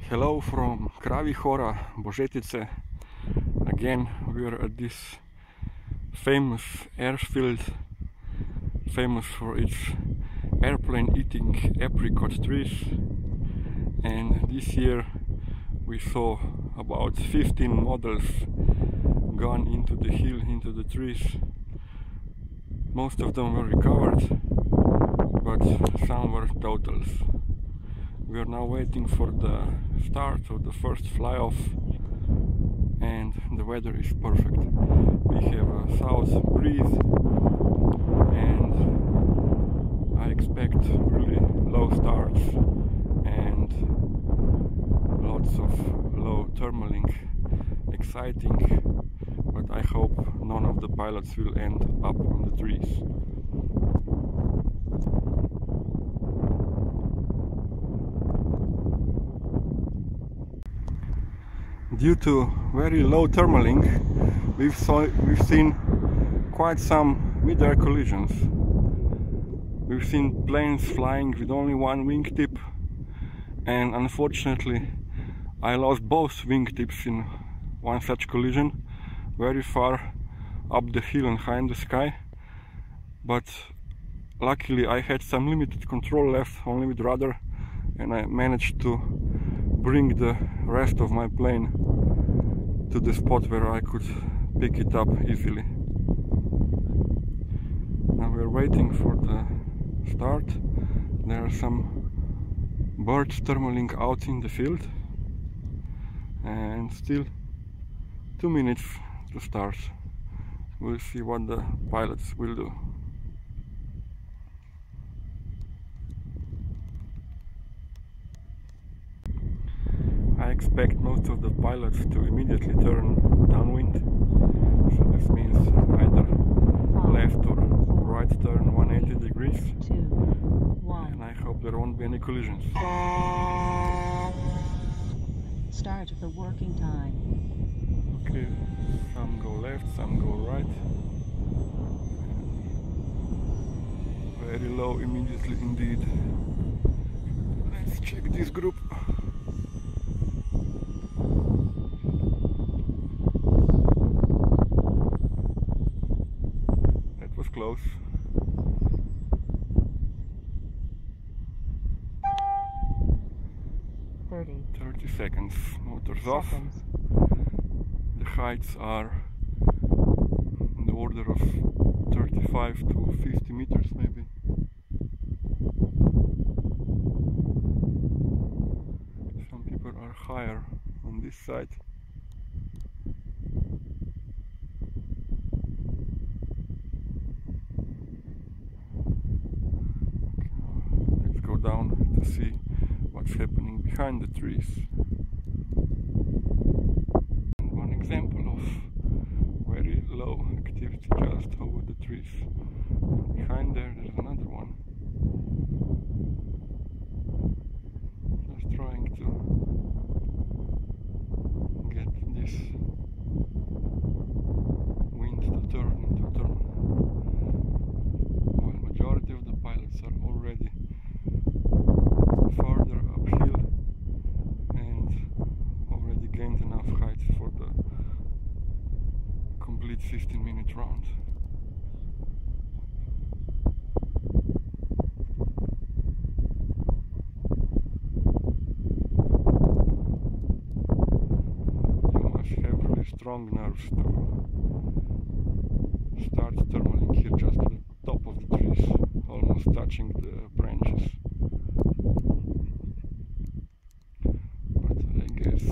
Hello from Kravi Hora, Božetice. Again, we are at this famous airfield, famous for its airplane eating apricot trees. And this year we saw about 15 models gone into the hill, into the trees. Most of them were recovered, but some were totals. We are now waiting for the start of the first fly-off, and the weather is perfect. We have a south breeze, and I expect really low starts and lots of low thermaling. Exciting, but I hope none of the pilots will end up on the trees. Due to very low thermaling, we've seen quite some mid-air collisions. We've seen planes flying with only one wingtip, and unfortunately I lost both wingtips in one such collision, very far up the hill and high in the sky. But luckily I had some limited control left, only with rudder, and I managed to bring the rest of my plane to the spot where I could pick it up easily. Now we are waiting for the start. There are some birds thermaling out in the field, and still 2 minutes to start. We'll see what the pilots will do. I expect most of the pilots to immediately turn downwind, so this means either left or right turn 180 degrees, and I hope there won't be any collisions. Start of the working time. Okay, some go left, some go right. Very low immediately indeed. Let's check this group. That was close. Thirty seconds. Motors off. The heights are in the order of 35 to 50 meters maybe. Some people are higher on this side. Okay, let's go down to see what's happening behind the trees. And one example of very low activity just over the trees. Behind there's another one. Just trying to get this wind to turn into a turn. While majority of the pilots are already further uphill and already gained enough height for the complete 15-minute round. You must have really strong nerves to start thermaling here just at the top of the trees, almost touching the branches. But I guess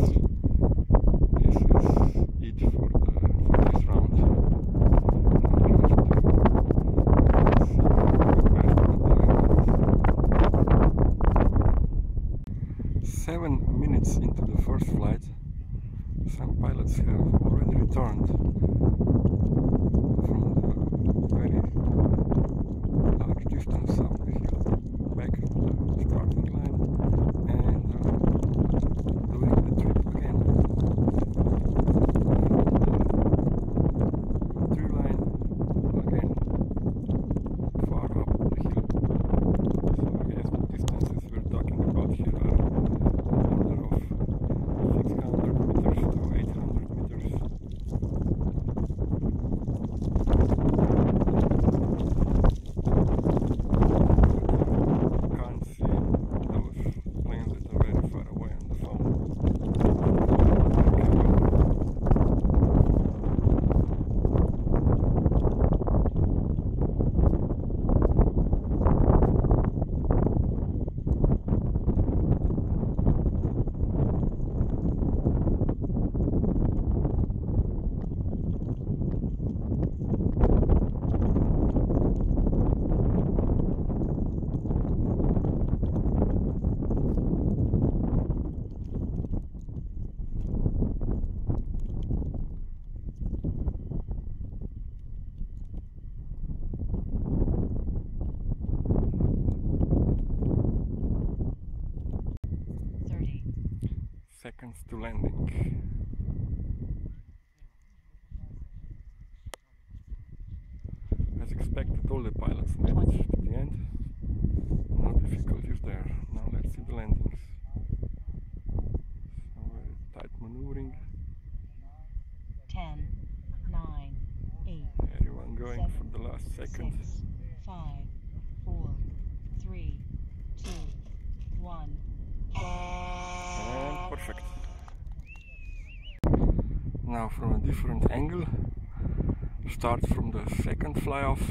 this is it for this round. Just 7 minutes into the first flight, some pilots have already returned from the very large distance up the hill, back to the starting line, and doing the trip again. Tree line again, far up the hill. So I guess the distances we're talking about here are order of seconds to landing. As expected, all the pilots made it to the end. No difficulties there. Now let's see the landings. So very tight maneuvering. 10, 9, 8. Everyone going 7, for the last second. 6, 5, 4, 3, 2, 1. And perfect. Now from a different angle. Start from the second fly off.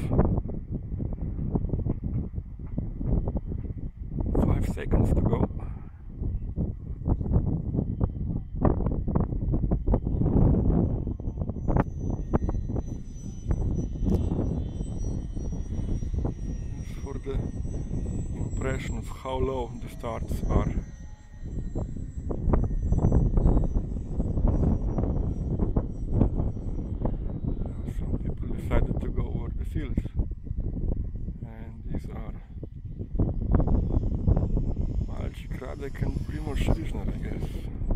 5 seconds to go. As for the impression of how low the starts are. Some people decided to go over the field, and these are Apricot and Primož, I guess.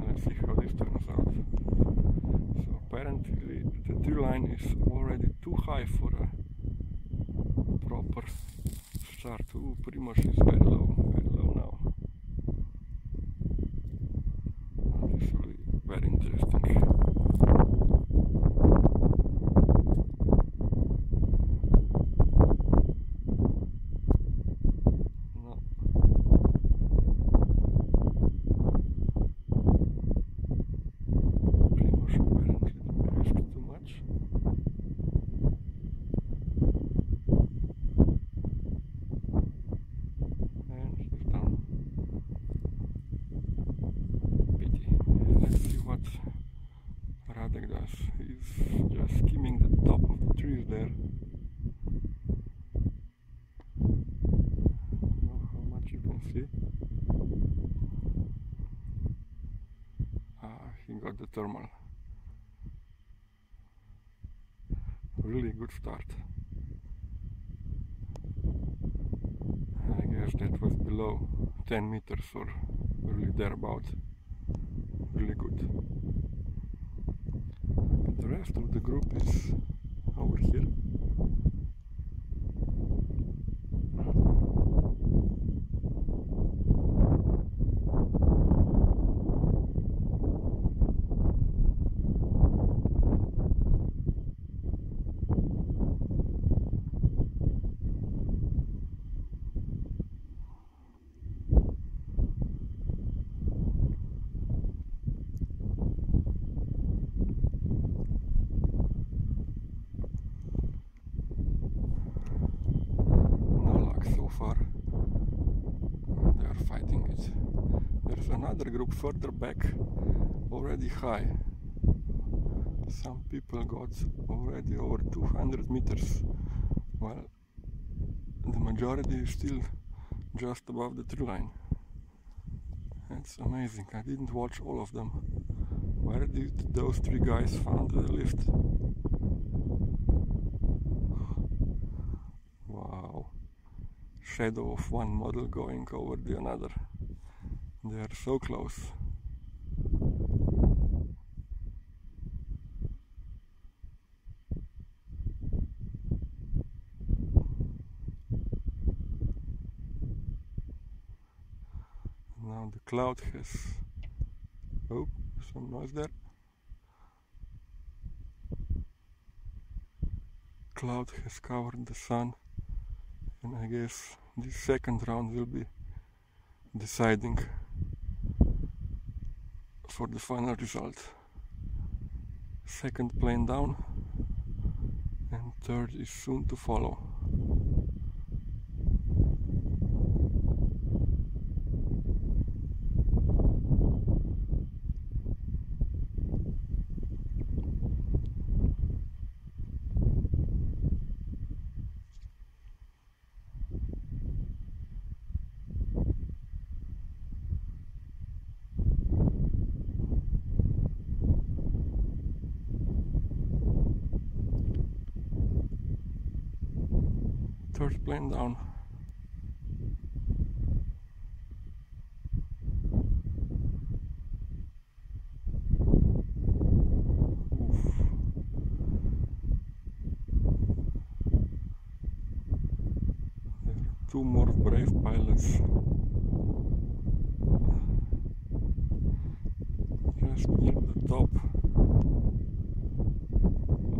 Let's see how this turns out. So apparently the tree line is already too high for a proper start. Ooh, Primož is very low now. This is really very interesting. He's just skimming the top of the trees there. I don't know how much you can see. He got the thermal. Really good start. I guess that was below 10 meters or really thereabout. Really good. The rest of the group is over here. Far they are fighting it. There's another group further back, already high. Some people got already over 200 meters, while the majority is still just above the tree line. It's amazing. I didn't watch all of them. Where did those three guys find the lift? Wow. Shadow of one model going over the another. They are so close. Now the cloud has... Oh, some noise there. Cloud has covered the sun. And I guess this second round will be deciding for the final result. Second plane down and third is soon to follow. Third plane down. two more brave pilots just near the top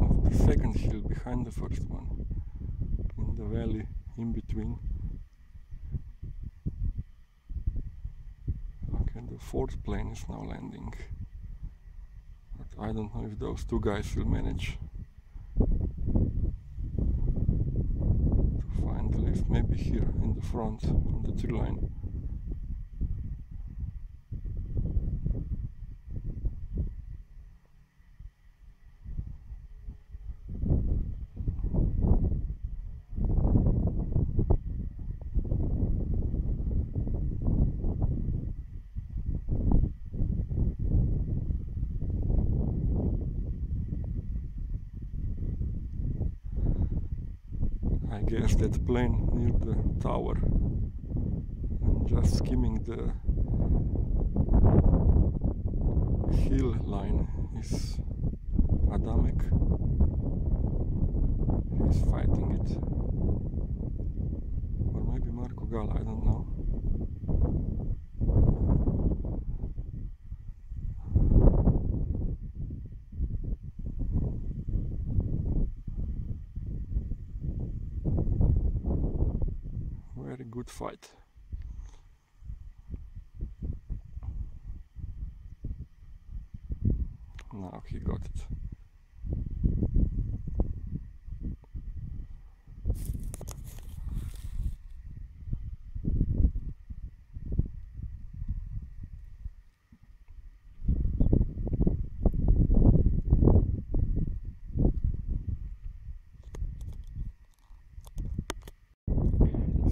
of the second hill behind the first one, in the valley in between. Okay, the fourth plane is now landing, but I don't know if those two guys will manage to find the lift. Maybe here in the front on the tree line. I guess that plane near the tower and just skimming the hill line is Adamek. He's fighting it. Or maybe Marco Gall, I don't know. Very good fight. Now he got it.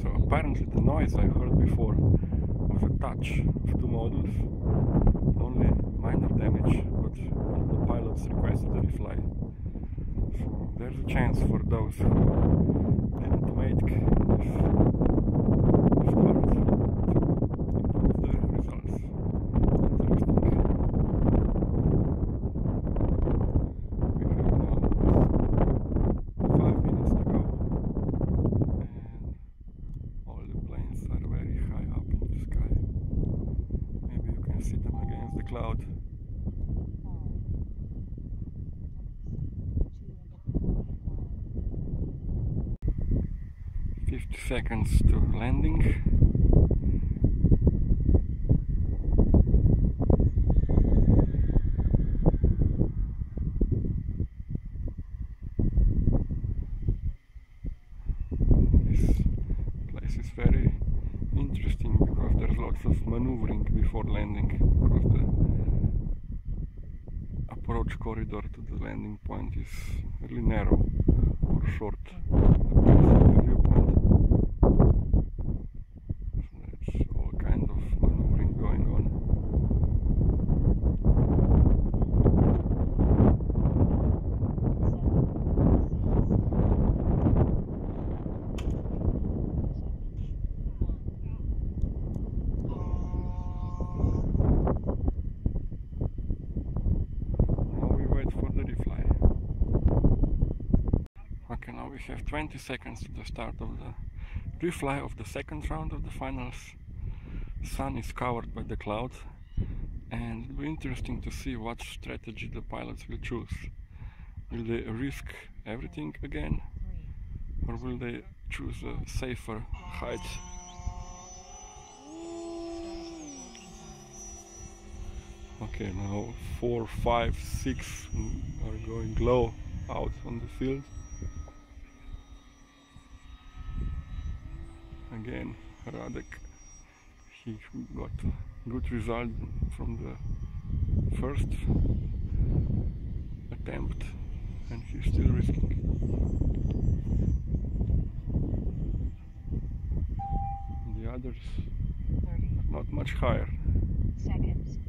So apparently the noise I heard before was a touch of two models, only minor damage, but the pilots requested a refly. So there's a chance for those who didn't make this start to improve the results. Interesting. We have now 5 minutes to go, and all the planes are very high up in the sky. Maybe you can see them against the cloud. 50 seconds to landing. This place is very interesting because there's lots of maneuvering before landing, because the approach corridor to the landing point is really narrow or short. We have 20 seconds to the start of the refly of the second round of the finals. The sun is covered by the cloud, and it'll be interesting to see what strategy the pilots will choose. Will they risk everything again, or will they choose a safer height? Okay, now 4, 5, 6 are going low out on the field. Again, Radek, he got a good result from the first attempt, and he's still risking. The others are not much higher. Seconds.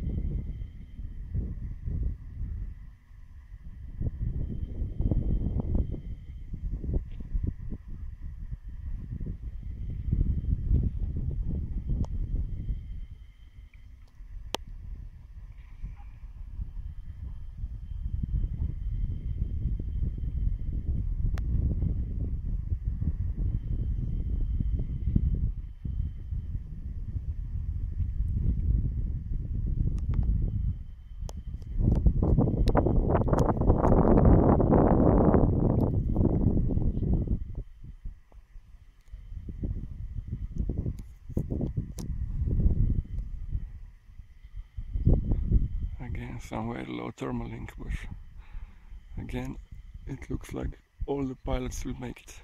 Again, somewhere low thermal link, but again, it looks like all the pilots will make it.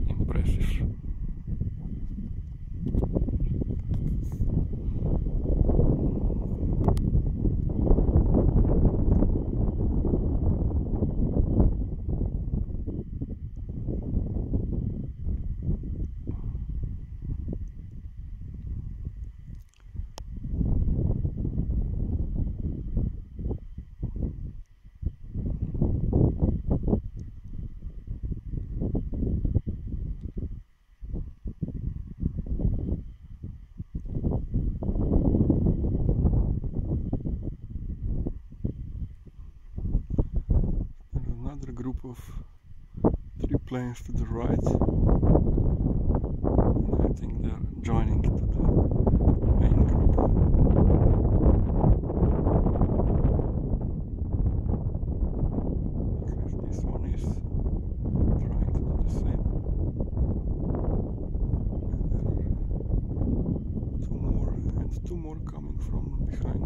Impressive. Another group of 3 planes to the right, and I think they're joining to the main group. At least this one is trying to do the same. And there are 2 more, and 2 more coming from behind.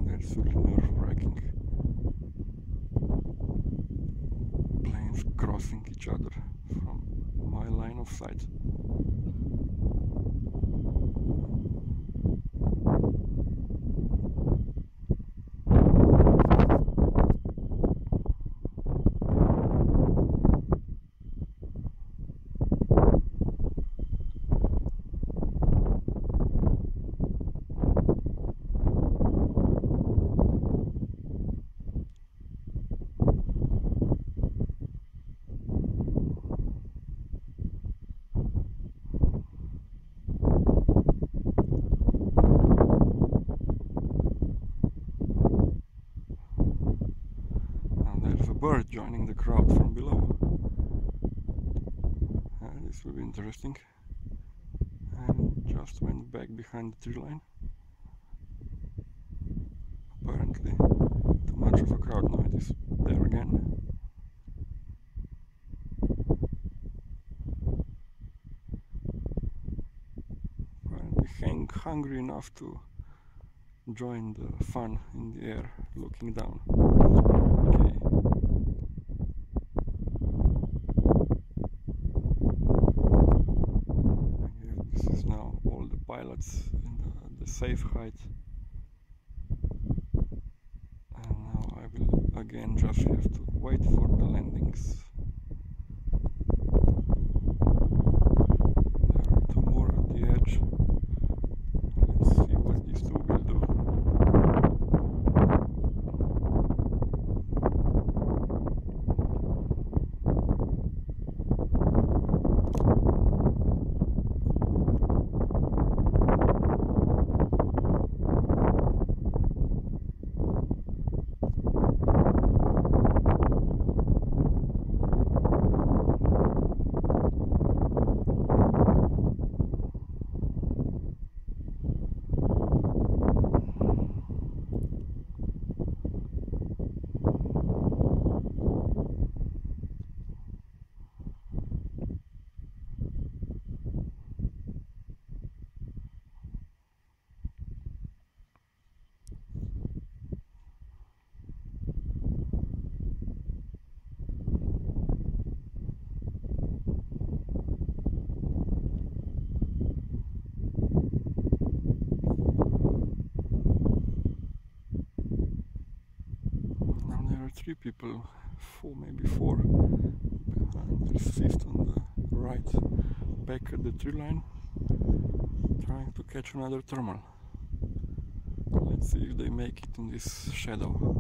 That's really nerve-wracking. Planes crossing each other from my line of sight. There's a bird joining the crowd from below. This will be interesting. And just went back behind the tree line. Apparently too much of a crowd. Now it is there again. Apparently hungry enough to join the fun in the air, looking down. Okay. This is now all the pilots in the safe height. And now I will again just have to wait for the landings. There are 2 more at the edge. Let's see what these 2 will do. Three people, maybe four, and there's 5th on the right, back at the tree line, trying to catch another thermal. Let's see if they make it in this shadow.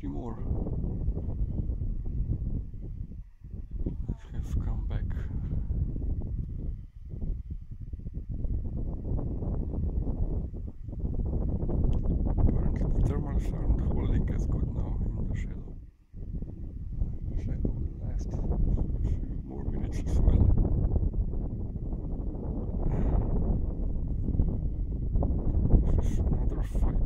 30 more. Let's have come back. Apparently the thermals aren't holding as good now in the shadow. The shadow will last a few more minutes as well. This is another fight.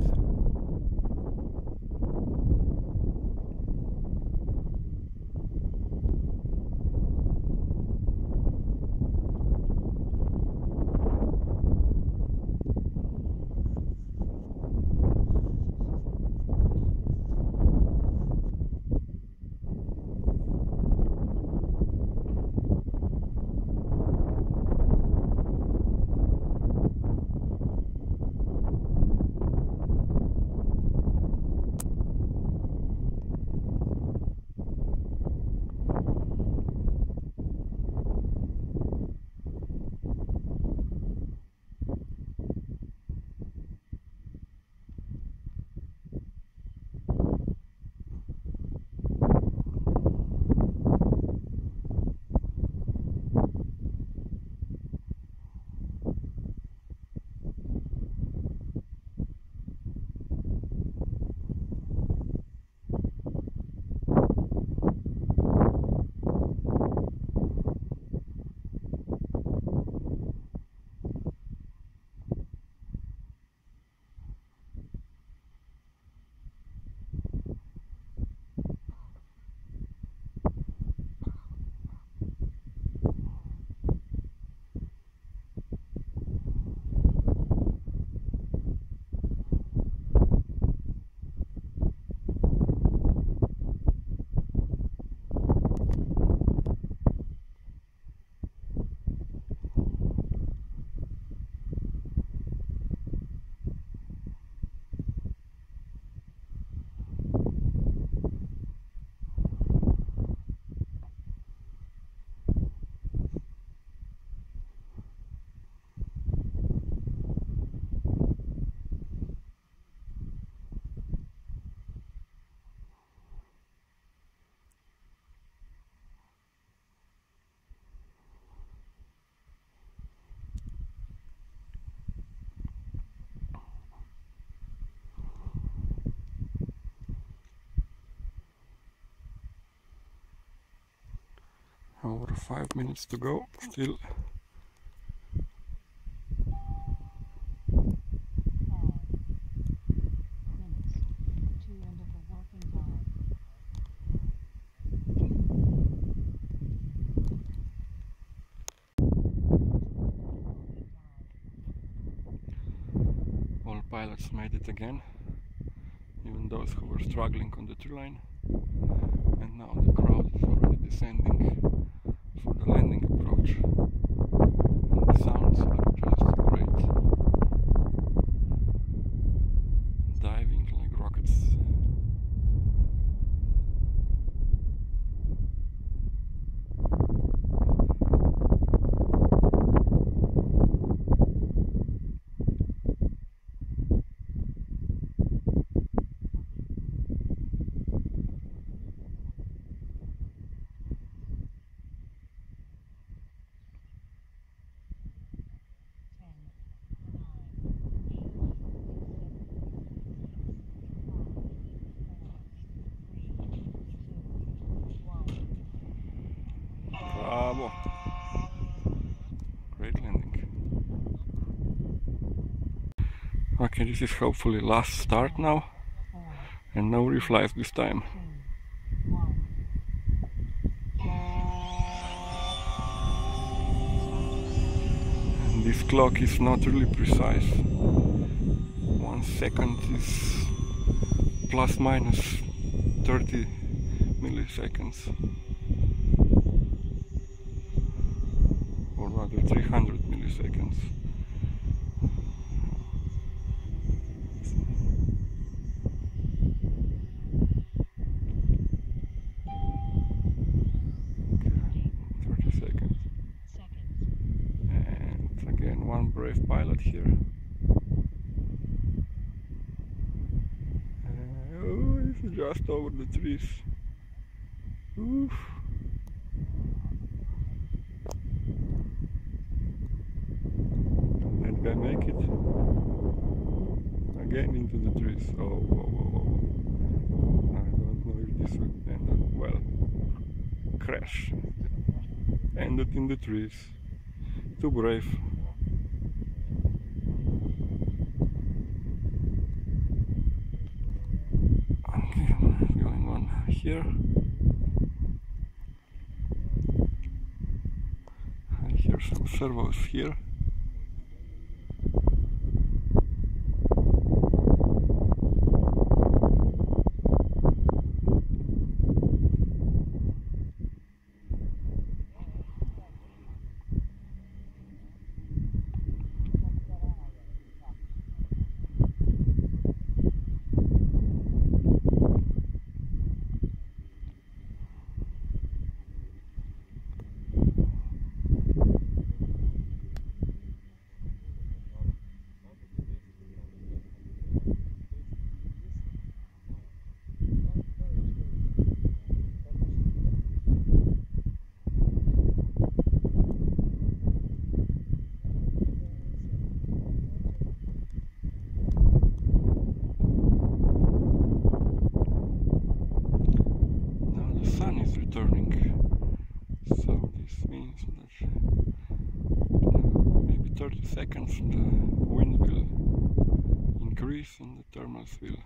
Over 5 minutes to go, still. 5 minutes to end of the working time. All pilots made it again, even those who were struggling on the tree line. And now the crowd is already descending for the landing approach. And the sounds are just great. Diving like rockets. Bravo! Great landing. Okay, this is hopefully last start now, and no reflies this time. 2, 1. And this clock is not really precise. 1 second is plus minus 30 milliseconds. Or rather 300 milliseconds. One brave pilot here. Oh, this just over the trees. Oof. That guy make it again into the trees. Oh, whoa, whoa, whoa. I don't know if this would end up well. Crash. Ended in the trees. Too brave. Okay, going on here. I hear some servos here. So this means that maybe 30 seconds the wind will increase and the thermals will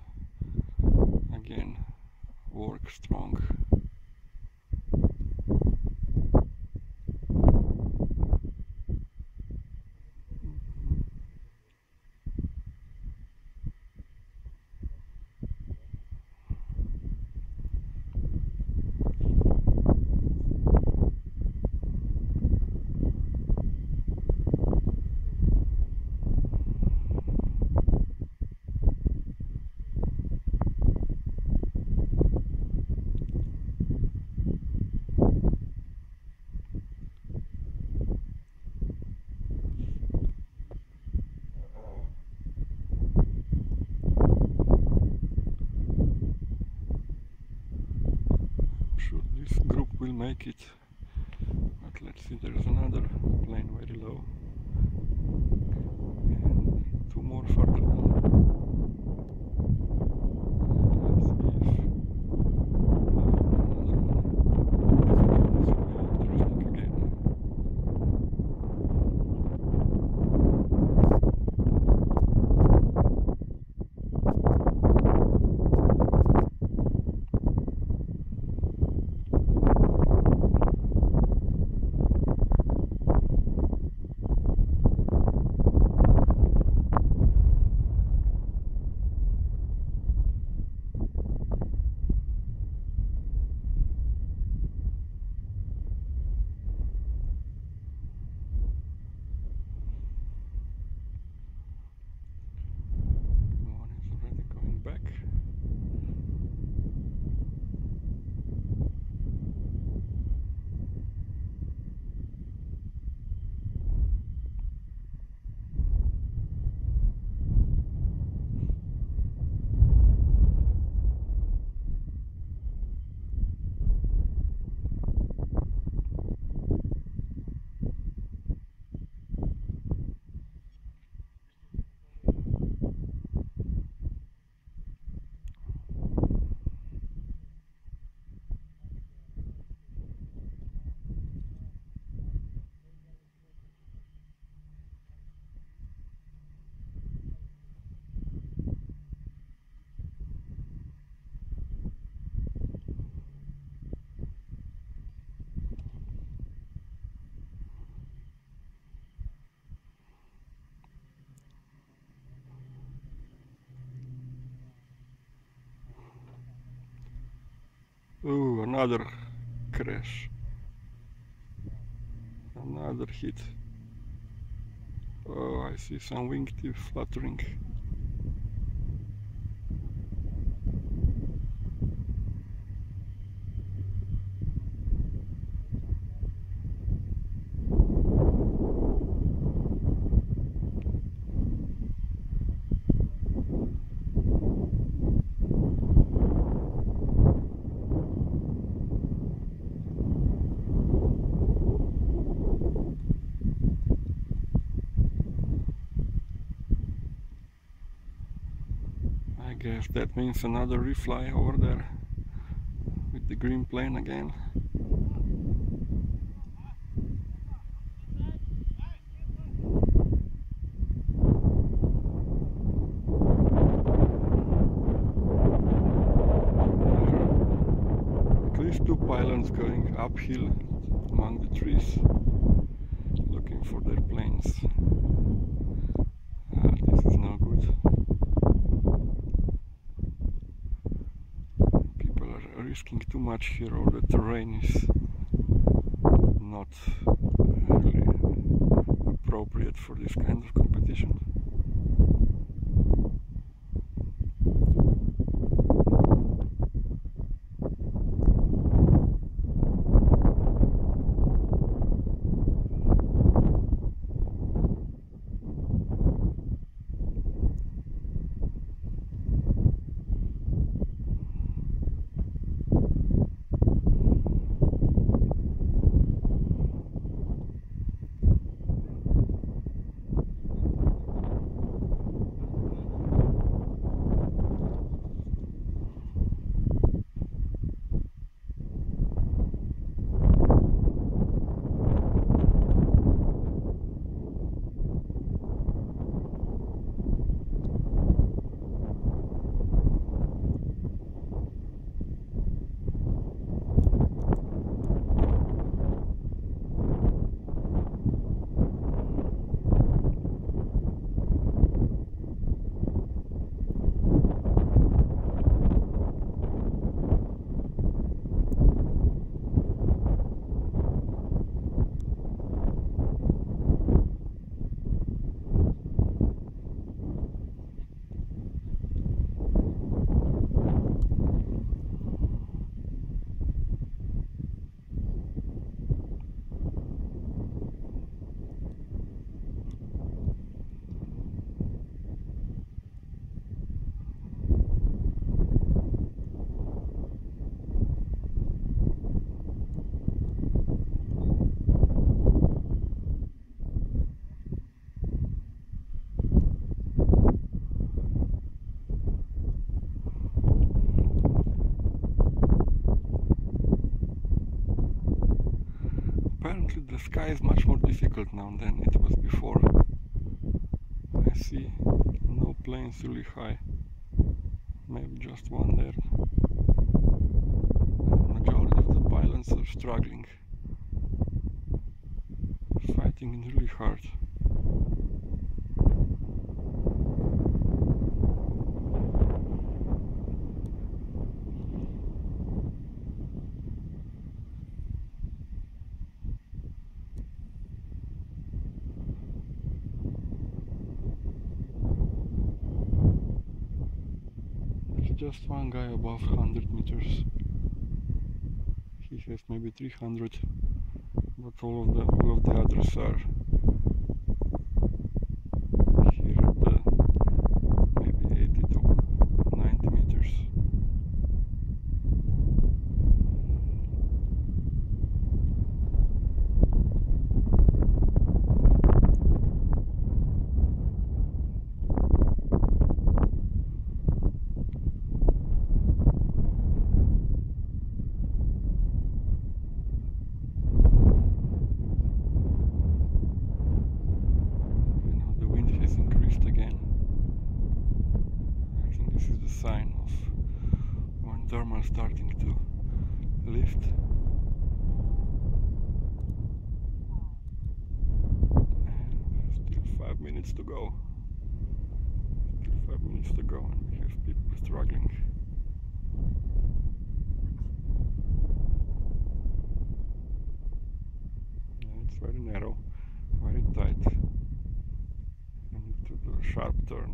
again work strong. This group will make it, but let's see, there's another plane very low and two more further down. Let's see if another one. This will be interesting again. Oh, another crash. Another hit. Oh, I see some wingtip fluttering. guess that means another refly over there with the green plane again. At least two pylons going uphill among the trees, looking for their planes. This is no good. People are risking too much here, or the terrain is not really appropriate for this kind of competition. Apparently the sky is much more difficult now than it was before. I see no planes really high, maybe just one there. The majority of the pylons are struggling, fighting really hard. Just one guy above 100 meters. He has maybe 300, but all of the others are here at the maybe 80 to 90 meters. Sign of when thermal starting to lift. And still 5 minutes to go. Still 5 minutes to go, and we have people struggling. And it's very narrow, very tight. I need to do a sharp turn.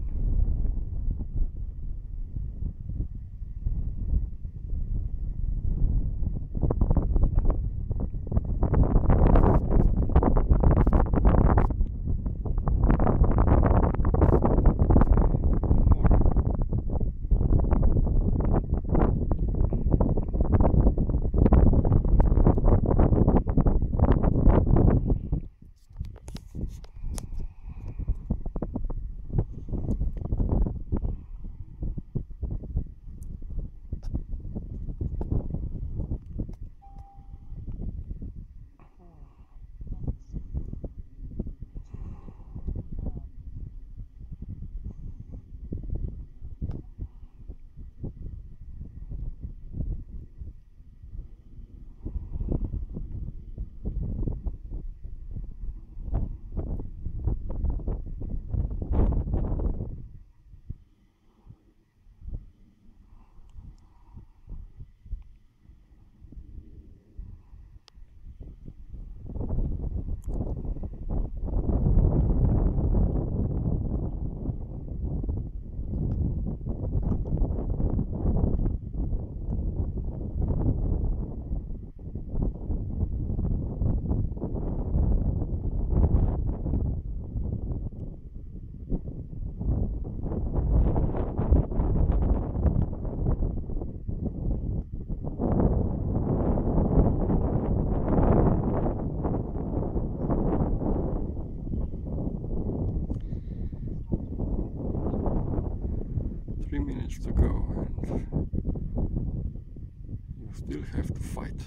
still have to fight.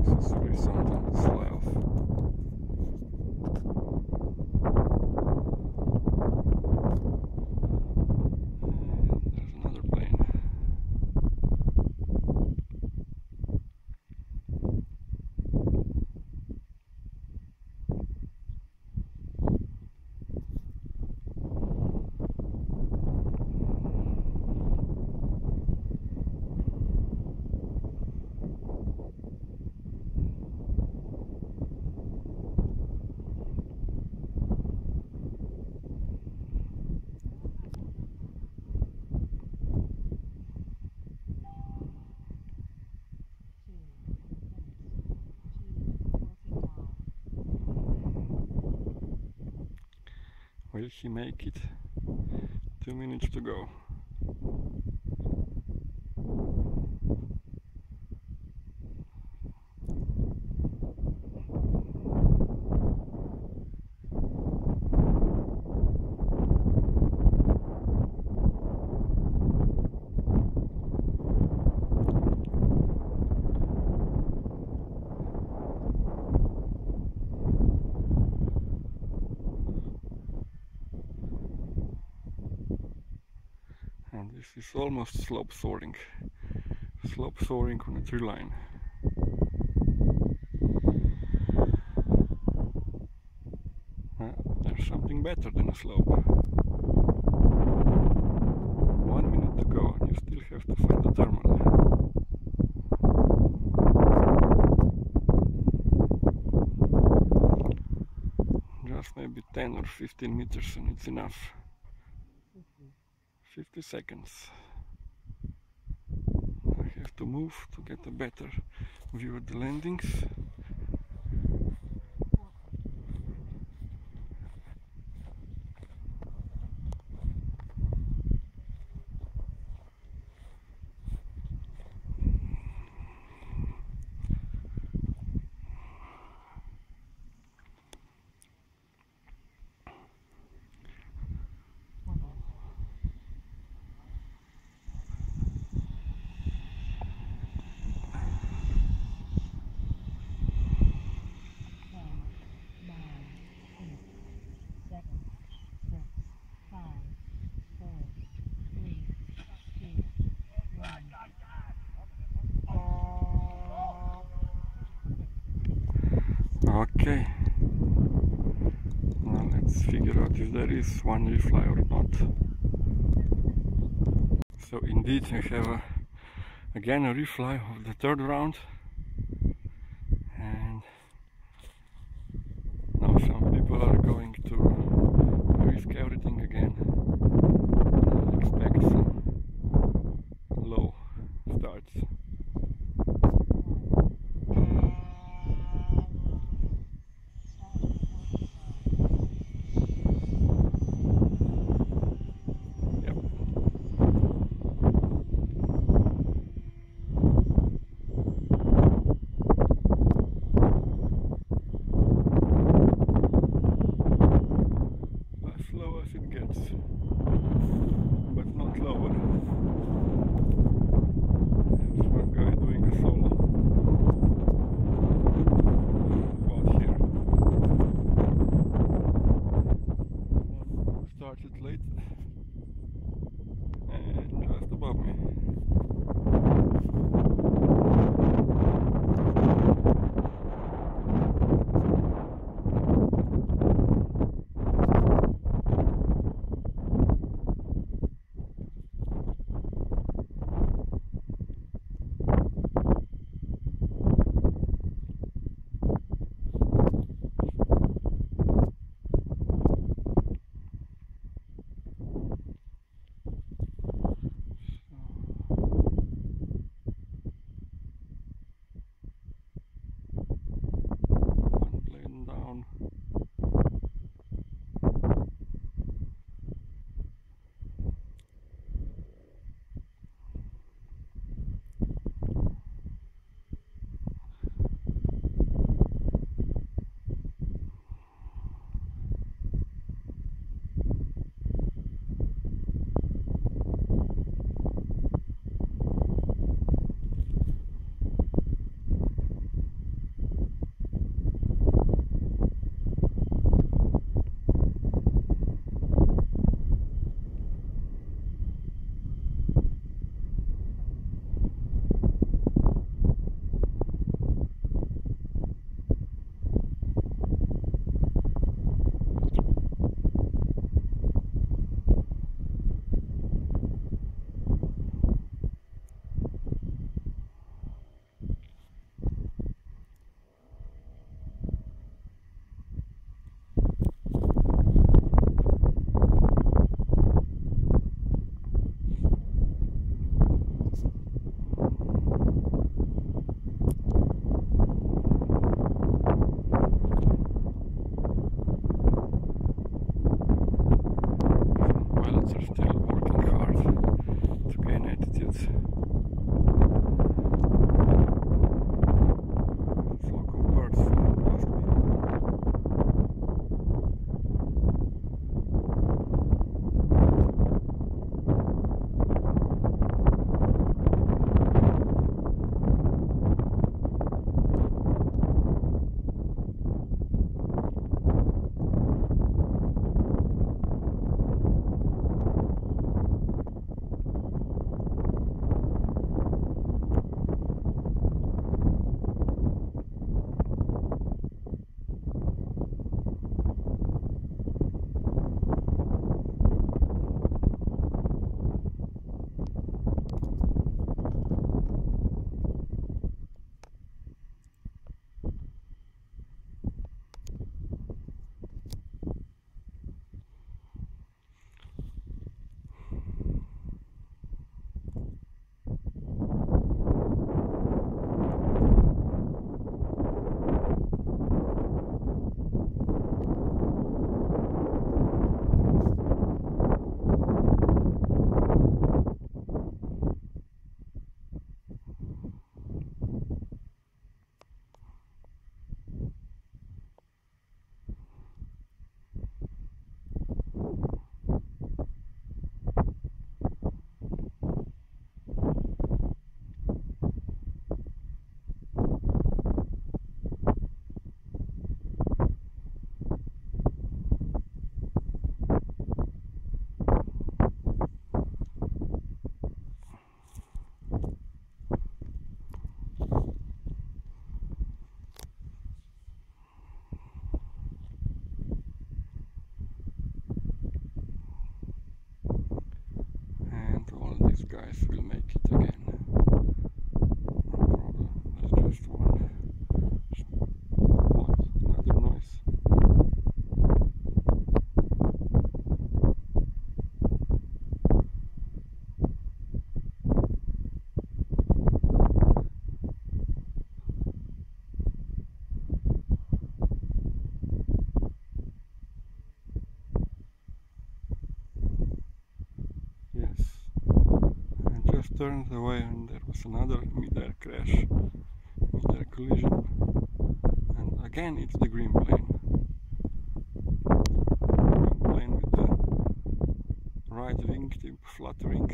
This is really something to fly off. And there's another plane. Will he make it? 2 minutes to go. And this is almost slope soaring. Slope soaring on a tree line. There's something better than a slope. 1 minute to go and you still have to find the terminal. Just maybe 10 or 15 meters and it's enough. 50 seconds. I have to move to get a better view of the landings. Okay, now let's figure out if there is one refly or not. So indeed I have again a refly of the third round, and now some people are going to risk everything again. I expect some low starts. guys will make it again. No problem. That's just one. What? Another noise. Yes. I just turned away and there was another mid-air crash, mid-air collision. And again it's the green plane. Green plane with the right wingtip fluttering.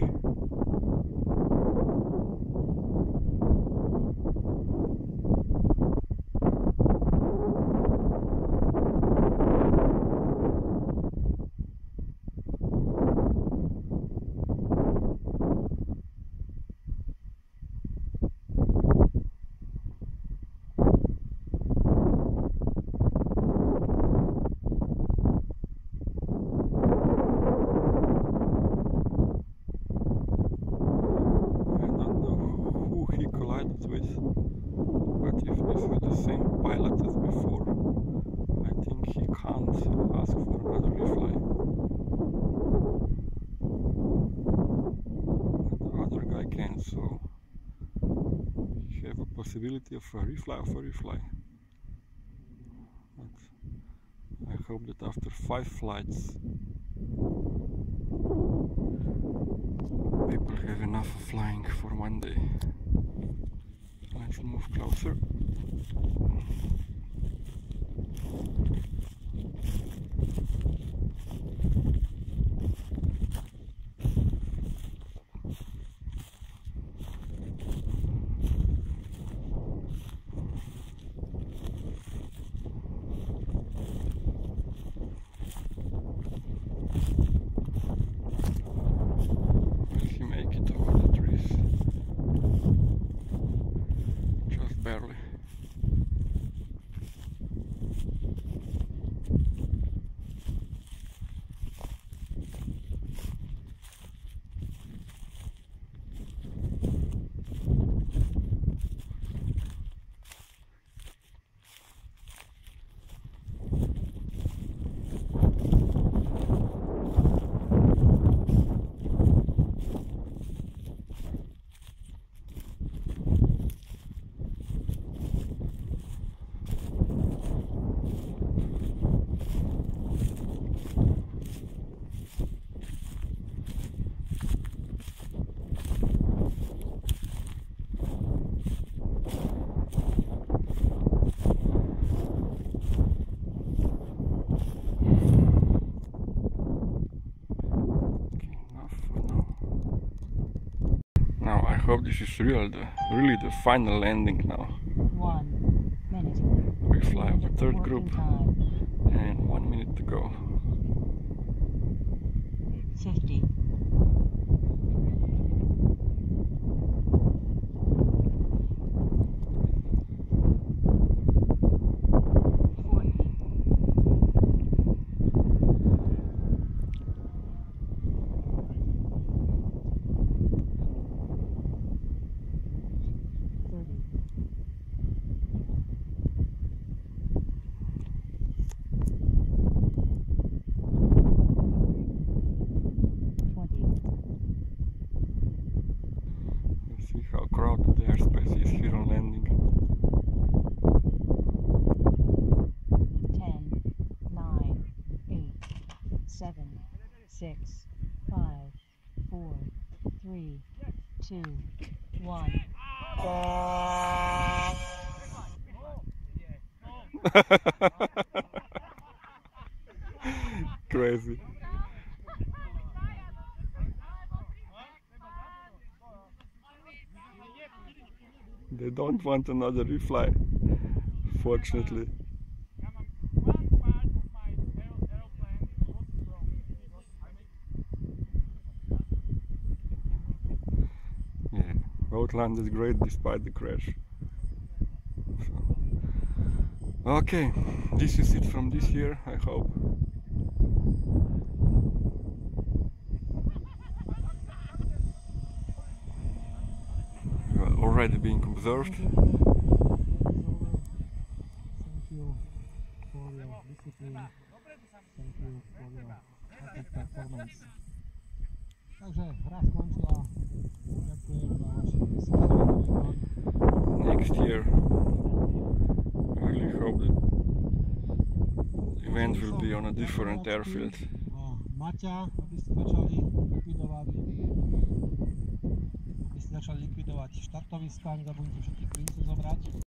With, but if this is the same pilot as before, I think he can't ask for another refly. And the other guy can, so we have a possibility of a refly. But I hope that after 5 flights people have enough of flying for one day. Let's move closer. Will he make it over the trees? Just barely. Now I hope this is really the final landing now. 1 minute. We fly of the third Working group time. and 1 minute to go. 50. 40. 30. 20. Let's see how crowded the airspace is here on landing. 10, 9, 8, 7, 6, 5, 4, 3, 2, 1. Crazy. They don't want another refly, fortunately. Yeah, Outland is great despite the crash. So, okay, this is it from this year, I hope. already being observed. Thank you for your discipline. Thank you for your perfect performance. Takže hra skončila. Ďakujem za vaše skvelý výkon. Next year, I really hope that the event will be on a different airfield. Maťa, aby ste začali likvidovať štartoviska, nezabudnite všetky klince zobrať.